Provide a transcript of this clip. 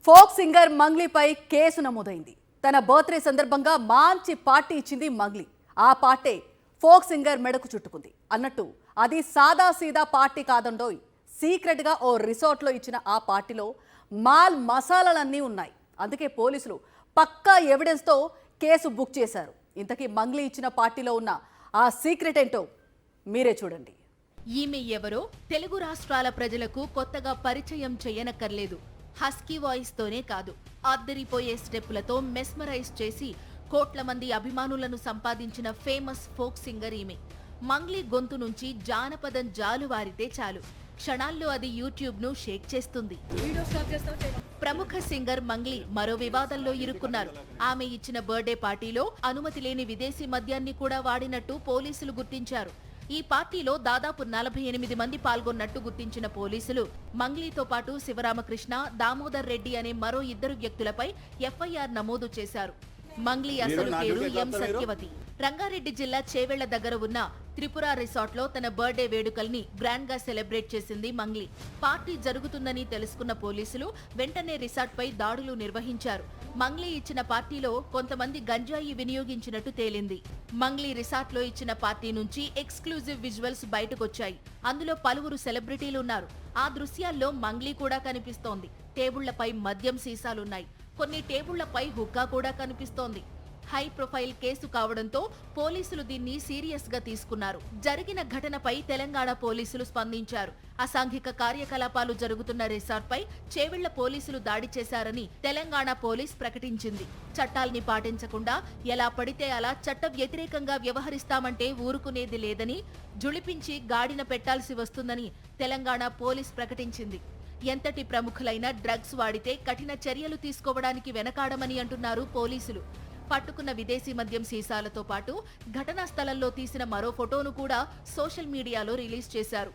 Folk singer మంగ్లీపై case నమోదైంది. తన birthday సందర్భంగా మంచి పార్టీ ఇచ్చింది మంగ్లీ. ఆ పార్టీ ఫోక్ సింగర్ మెడకు చుట్టుకుంది అన్నట్టు అది సాదా సీదా పార్టీ కాదండోయ్. సీక్రెట్గా ఓ రిసార్ట్లో ఇచ్చిన ఆ పార్టీలో మాల్ మసాలాలన్నీ ఉన్నాయి. అందుకే పోలీసులు పక్కా ఎవిడెన్స్తో కేసు బుక్ చేశారు. ఇంతకీ మంగ్లీ ఇచ్చిన పార్టీలో ఉన్న ఆ సీక్రెట్ ఏంటో మీరే చూడండి. ఈమె ఎవరో తెలుగు రాష్ట్రాల ప్రజలకు కొత్తగా పరిచయం చేయనక్కర్లేదు. హస్కీ వాయిస్ తోనే కాదు, అద్దరిపోయే స్టెప్పులతో మెస్మరైజ్ చేసి కోట్ల మంది అభిమానులను సంపాదించిన ఫేమస్ ఫోక్ సింగర్ ఈమె. మంగ్లీ గొంతు నుంచి జానపదం జాలువారితే చాలు, క్షణాల్లో అది యూట్యూబ్ ను షేక్ చేస్తుంది. ప్రముఖ సింగర్ మంగ్లీ మరో వివాదంలో ఇరుక్కున్నారు. ఆమె ఇచ్చిన బర్త్డే పార్టీలో అనుమతి లేని విదేశీ మద్యాన్ని కూడా వాడినట్టు పోలీసులు గుర్తించారు. ఈ పార్టీలో దాదాపు 48 మంది పాల్గొన్నట్టు గుర్తించిన పోలీసులు మంగ్లీతో పాటు శివరామకృష్ణ, దామోదర్ రెడ్డి అనే మరో 2 వ్యక్తులపై ఎఫ్ఐఆర్ నమోదు చేశారు. మంగ్లీ అసలు పేరు ఎం సత్యవతి. రంగారెడ్డి జిల్లా చేవెళ్ల దగ్గర ఉన్న త్రిపుర రిసార్ట్ లో తన బర్త్డే వేడుకల్ని గ్రాండ్ గా సెలబ్రేట్ చేసింది మంగ్లీ. పార్టీ జరుగుతుందని తెలుసుకున్న పోలీసులు వెంటనే రిసార్ట్ పై దాడులు నిర్వహించారు. మంగ్లీ ఇచ్చిన పార్టీలో కొంతమంది గంజాయి వినియోగించినట్టు తేలింది. మంగ్లీ రిసార్ట్ లో ఇచ్చిన పార్టీ నుంచి ఎక్స్క్లూజివ్ విజువల్స్ బయటకొచ్చాయి. అందులో పలువురు సెలబ్రిటీలు ఉన్నారు. ఆ దృశ్యాల్లో మంగ్లీ కూడా కనిపిస్తోంది. టేబుళ్లపై మద్యం సీసాలున్నాయి. కొన్ని టేబుళ్లపై హుక్కా కూడా కనిపిస్తోంది. హై ప్రొఫైల్ కేసు కావడంతో పోలీసులు దీన్ని సీరియస్ గా తీసుకున్నారు. జరిగిన ఘటనపై తెలంగాణ పోలీసులు స్పందించారు. అసాంఘిక కార్యకలాపాలు జరుగుతున్న రిసార్ట్ పై చేవెళ్ల పోలీసులు దాడి చేశారని తెలంగాణ పోలీస్ ప్రకటించింది. చట్టాల్ని పాటించకుండా ఎలా పడితే అలా చట్ట వ్యతిరేకంగా వ్యవహరిస్తామంటే ఊరుకునేది లేదని, జుళిపించి గాడిన పెట్టాల్సి వస్తుందని తెలంగాణ పోలీస్ ప్రకటించింది. ఎంతటి ప్రముఖులైన డ్రగ్స్ వాడితే కఠిన చర్యలు తీసుకోవడానికి వెనకాడమని అంటున్నారు పోలీసులు. పట్టుకున్న విదేశీ మద్యం సీసాలతో పాటు ఘటనా స్థలంలో తీసిన మరో ఫోటోను కూడా సోషల్ మీడియాలో రిలీజ్ చేశారు.